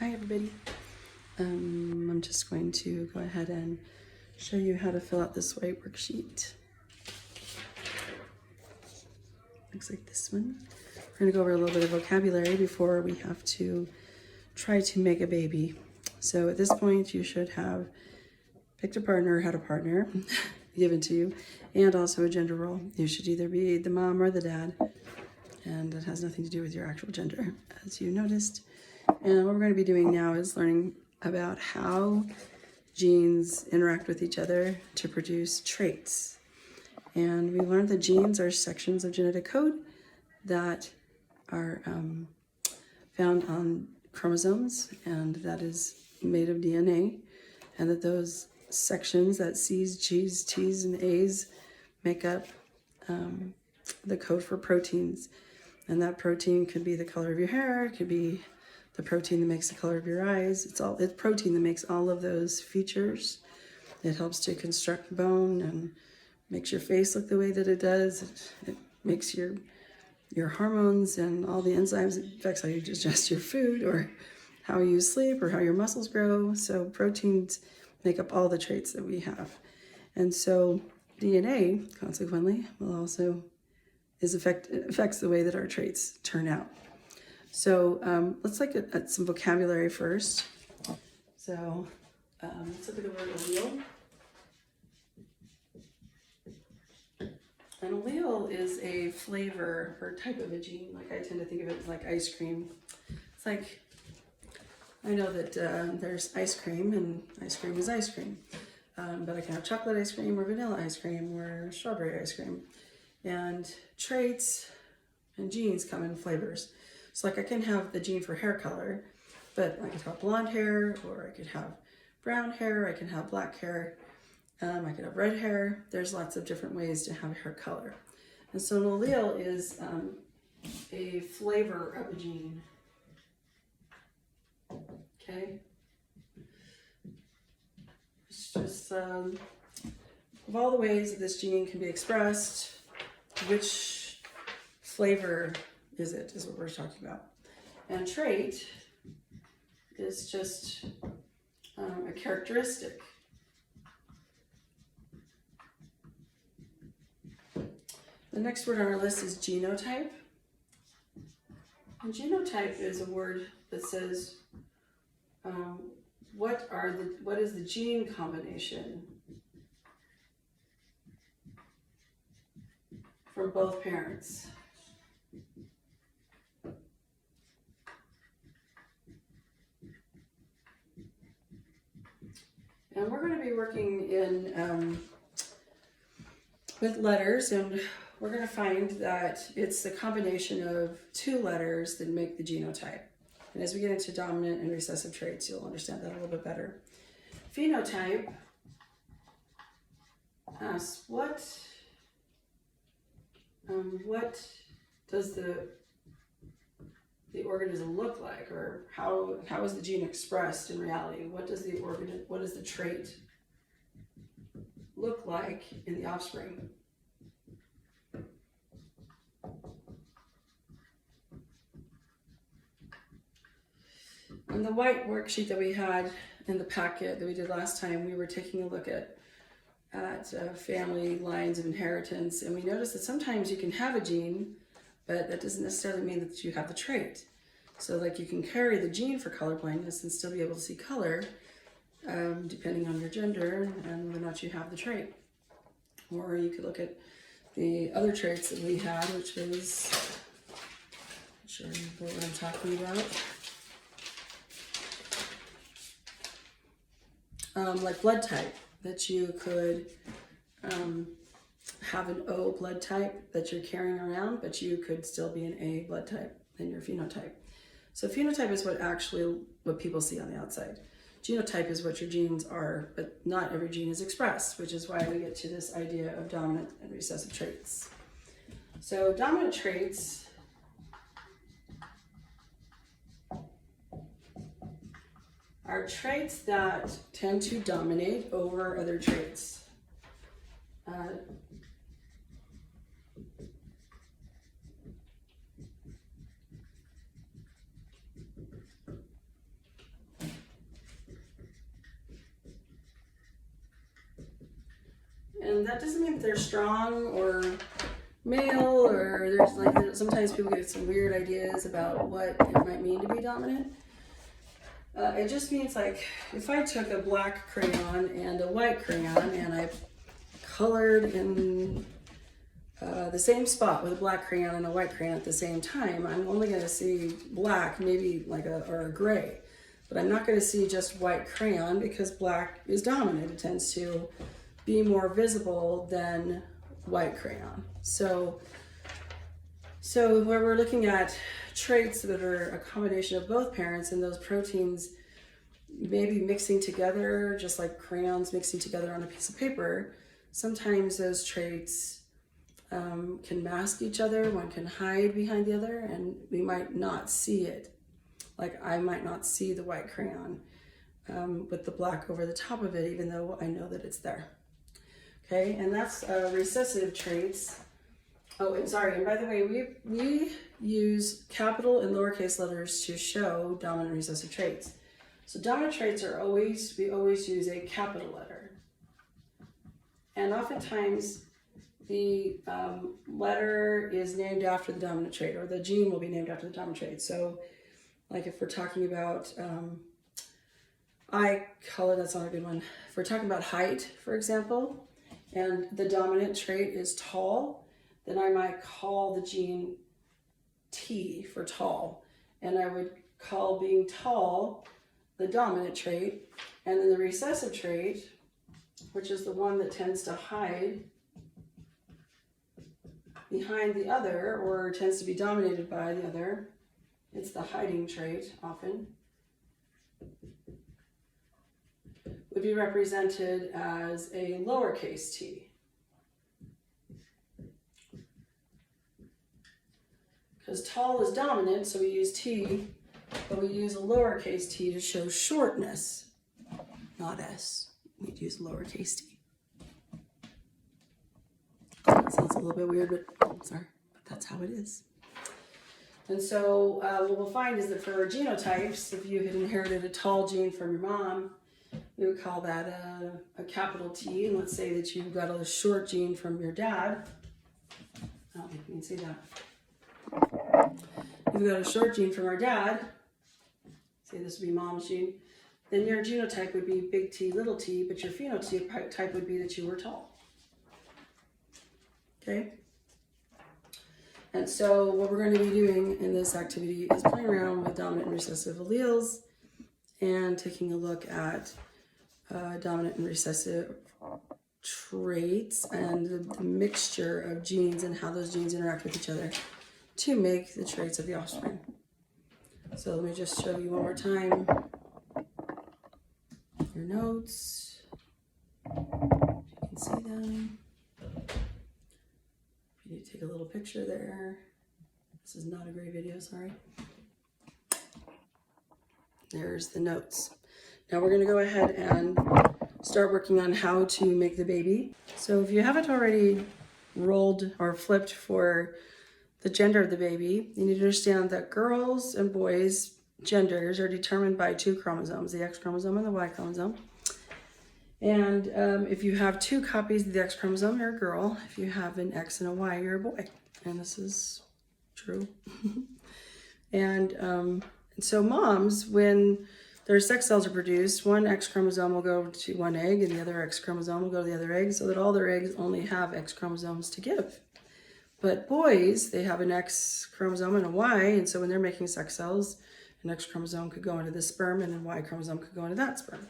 Hi everybody. I'm just going to go ahead and show you how to fill out this Waite worksheet. Looks like this one. We're going to go over a little bit of vocabulary before we have to try to make a baby. So at this point you should have picked a partner, had a partner given to you, and also a gender role. You should either be the mom or the dad, and it has nothing to do with your actual gender, as you noticed. And what we're going to be doing now is learning about how genes interact with each other to produce traits. And we learned that genes are sections of genetic code that are found on chromosomes, and that is made of DNA, and that those sections, that C's, G's, T's, and A's, make up the code for proteins. And that protein could be the color of your hair, it could be the protein that makes the color of your eyes. It's protein that makes all of those features. It helps to construct bone and makes your face look the way that it does. It makes your hormones and all the enzymes. It affects how you digest your food or how you sleep or how your muscles grow. So proteins make up all the traits that we have. And so DNA, consequently, will also affects the way that our traits turn out. So let's look at some vocabulary first. So let's look at the word allele. An allele is a flavor or type of a gene. Like, I tend to think of it as like ice cream. It's like, I know that there's ice cream, and ice cream is ice cream. But I can have chocolate ice cream or vanilla ice cream or strawberry ice cream. And traits and genes come in flavors. So like, I can have the gene for hair color, but I could have blonde hair, or I could have brown hair, I can have black hair, I could have red hair. There's lots of different ways to have hair color. And so an allele is a flavor of a gene. Okay? It's just, of all the ways that this gene can be expressed, which flavor is what we're talking about. And trait is just a characteristic. The next word on our list is genotype. And genotype is a word that says what is the gene combination from both parents. And we're going to be working with letters, and we're going to find that it's the combination of two letters that make the genotype. And as we get into dominant and recessive traits, you'll understand that a little bit better. Phenotype asks what does the organism look like, or how is the gene expressed in reality? What does the trait look like in the offspring? In the Waite worksheet that we had in the packet that we did last time, we were taking a look at family lines of inheritance, and we noticed that sometimes you can have a gene, but that doesn't necessarily mean that you have the trait. So like, you can carry the gene for color blindness and still be able to see color, depending on your gender and whether or not you have the trait. Or you could look at the other traits that we had, which was, I'm not sure what I'm talking about. Like blood type, that you could have an O blood type that you're carrying around, but you could still be an A blood type in your phenotype. So phenotype is what people see on the outside. Genotype is what your genes are, but not every gene is expressed, which is why we get to this idea of dominant and recessive traits. So dominant traits are traits that tend to dominate over other traits. And that doesn't mean that they're strong or male, or there's like, sometimes people get some weird ideas about what it might mean to be dominant. It just means like, if I took a black crayon and a white crayon and I colored in the same spot with a black crayon and a white crayon at the same time, I'm only going to see black, maybe like or a gray, but I'm not going to see just white crayon because black is dominant. It tends to be more visible than white crayon. So where we're looking at traits that are a combination of both parents and those proteins maybe mixing together, just like crayons mixing together on a piece of paper, sometimes those traits can mask each other. One can hide behind the other, and we might not see it. Like I might not see the white crayon with the black over the top of it, even though I know that it's there. Okay, and that's recessive traits. Oh, and sorry, and by the way, we use capital and lowercase letters to show dominant recessive traits. So dominant traits are we always use a capital letter. And oftentimes the letter is named after the dominant trait, or the gene will be named after the dominant trait. So like if we're talking about, that's not a good one. If we're talking about height, for example, and the dominant trait is tall, then I might call the gene T for tall. And I would call being tall the dominant trait. And then the recessive trait, which is the one that tends to hide behind the other, or tends to be dominated by the other, it's the hiding trait often, would be represented as a lowercase t. Because tall is dominant, so we use T, but we use a lowercase t to show shortness, not S. We'd use lowercase t. That sounds a little bit weird, but I'm sorry, but that's how it is. And so what we'll find is that for our genotypes, if you had inherited a tall gene from your mom, we would call that a capital T. And let's say that you got a short gene from your dad. I don't think you can see that. If you got a short gene from our dad, say this would be mom's gene, then your genotype would be big T, little t, but your phenotype would be that you were tall. Okay? And so what we're going to be doing in this activity is playing around with dominant and recessive alleles and taking a look at dominant and recessive traits and the mixture of genes and how those genes interact with each other to make the traits of the offspring. So let me just show you one more time your notes. You can see them. You need to take a little picture there. This is not a great video, sorry. There's the notes. Now we're going to go ahead and start working on how to make the baby. So if you haven't already rolled or flipped for the gender of the baby, you need to understand that girls and boys' genders are determined by two chromosomes, the X chromosome and the Y chromosome. And if you have two copies of the X chromosome, you're a girl. If you have an X and a Y, you're a boy. And this is true. And so moms, when their sex cells are produced, one X chromosome will go to one egg and the other X chromosome will go to the other egg, so that all their eggs only have X chromosomes to give. But boys, they have an X chromosome and a Y, and so when they're making sex cells, an X chromosome could go into the sperm and a Y chromosome could go into that sperm.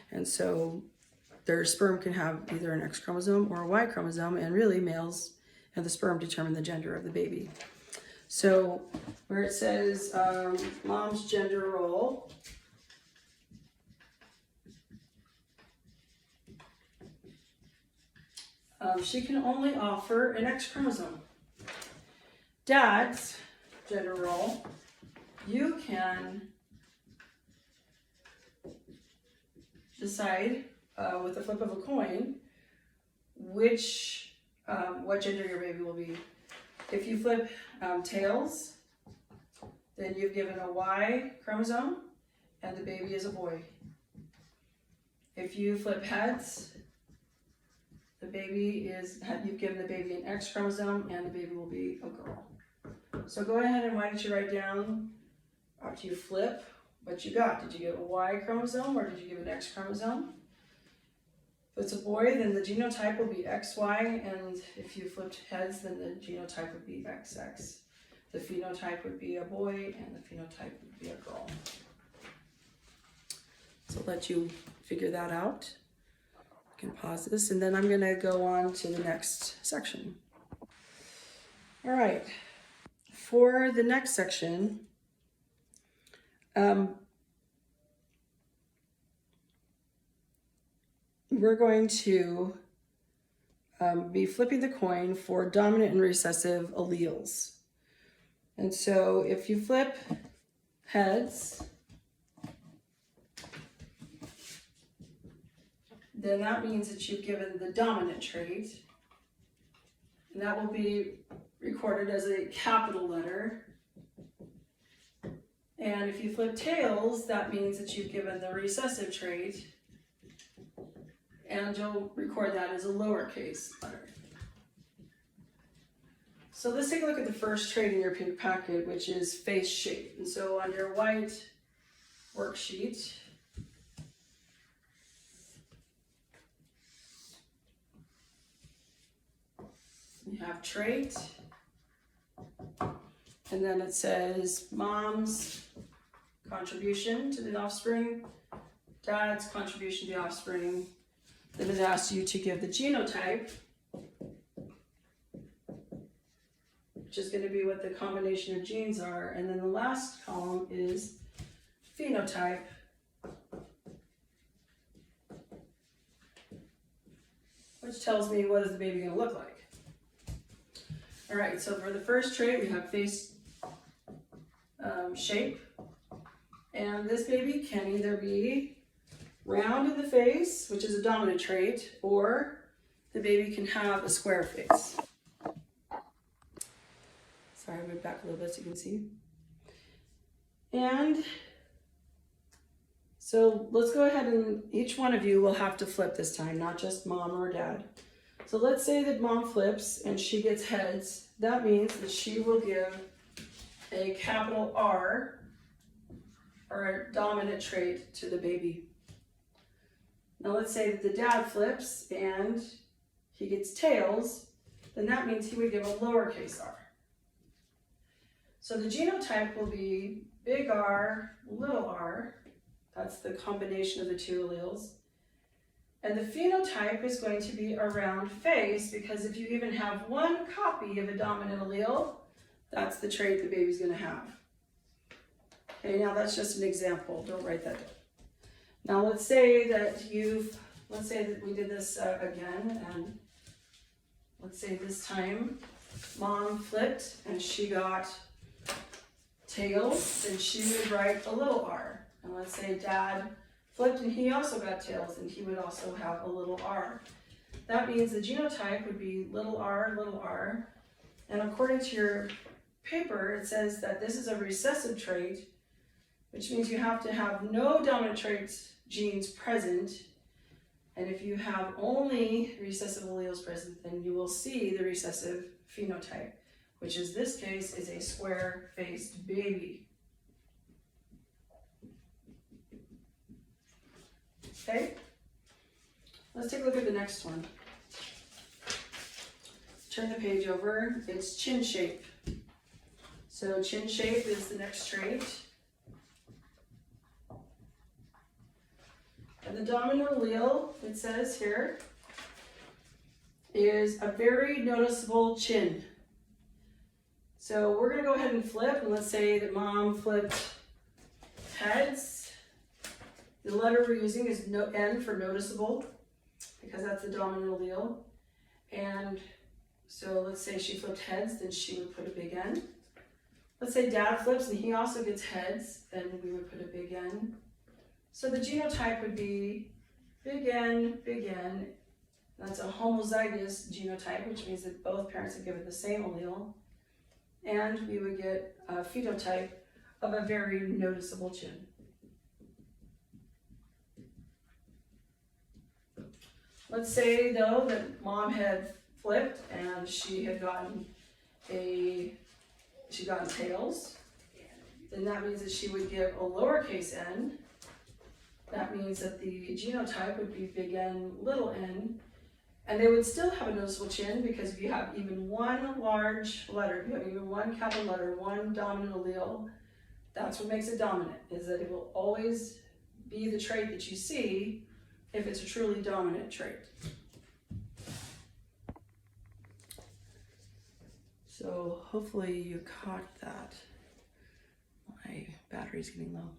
And so their sperm can have either an X chromosome or a Y chromosome, and really males and the sperm determine the gender of the baby. So where it says mom's gender role, she can only offer an X chromosome. Dad's gender role, you can decide with the flip of a coin what gender your baby will be. If you flip tails, then you've given a Y chromosome and the baby is a boy. If you flip heads, the baby is, you've given the baby an X chromosome and the baby will be a girl. So go ahead and why don't you write down, after you flip, what you got. Did you get a Y chromosome or did you give an X chromosome? If it's a boy, then the genotype will be XY, and if you flipped heads, then the genotype would be XX. The phenotype would be a boy and the phenotype would be a girl. So I'll let you figure that out. You can pause this, and then I'm going to go on to the next section. All right, for the next section, we're going to be flipping the coin for dominant and recessive alleles. And so if you flip heads, then that means that you've given the dominant trait, and that will be recorded as a capital letter. And if you flip tails, that means that you've given the recessive trait, and you'll record that as a lowercase letter. So let's take a look at the first trait in your pink packet, which is face shape. And so on your white worksheet, you have trait, and then it says mom's contribution to the offspring, dad's contribution to the offspring. Then it asks you to give the genotype, which is going to be what the combination of genes are. And then the last column is phenotype, which tells me what is the baby going to look like. All right, so for the first trait, we have face shape. And this baby can either be round in the face, which is a dominant trait, or the baby can have a square face. Sorry, I'll move back a little bit so you can see. And so let's go ahead and each one of you will have to flip this time, not just mom or dad. So let's say that mom flips and she gets heads. That means that she will give a capital R, or a dominant trait, to the baby. Now let's say that the dad flips and he gets tails, then that means he would give a lowercase r. So the genotype will be big R, little r. That's the combination of the two alleles. And the phenotype is going to be a round face, because if you even have one copy of a dominant allele, that's the trait the baby's going to have. Okay, now that's just an example. Don't write that down. Now let's say that we did this again, and let's say this time mom flipped and she got tails, then she would write a little r. And let's say dad flipped and he also got tails, and he would also have a little r. That means the genotype would be little r, and according to your paper, it says that this is a recessive trait, which means you have to have no dominant traits genes present, and if you have only recessive alleles present, then you will see the recessive phenotype, which in this case is a square-faced baby. Okay, let's take a look at the next one. Turn the page over. It's chin shape. So chin shape is the next trait. And the dominant allele, it says here, is a very noticeable chin. So we're going to go ahead and flip, and let's say that mom flipped heads. The letter we're using is N for noticeable, because that's the dominant allele. And so let's say she flipped heads, then she would put a big N. Let's say dad flips and he also gets heads, then we would put a big N. So the genotype would be big N, big N. That's a homozygous genotype, which means that both parents have given the same allele. And we would get a phenotype of a very noticeable chin. Let's say though that mom had flipped and she had gotten tails, then that means that she would give a lowercase n. That means that the genotype would be big N, little n, and they would still have a noticeable chin, because if you have even one large letter, if you have even one capital letter, one dominant allele, that's what makes it dominant, is that it will always be the trait that you see if it's a truly dominant trait. So hopefully you caught that. My battery's getting low.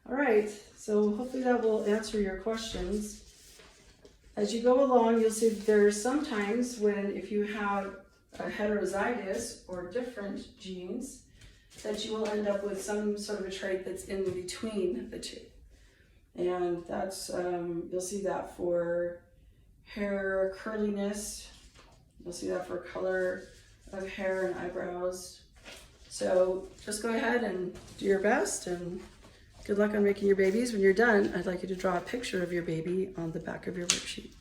All right, so hopefully that will answer your questions. As you go along, you'll see there's sometimes when, if you have a heterozygous or different genes, that you will end up with some sort of a trait that's in between the two. And that's, you'll see that for hair curliness, you'll see that for color of hair and eyebrows. So just go ahead and do your best, and good luck on making your babies. When you're done, I'd like you to draw a picture of your baby on the back of your worksheet.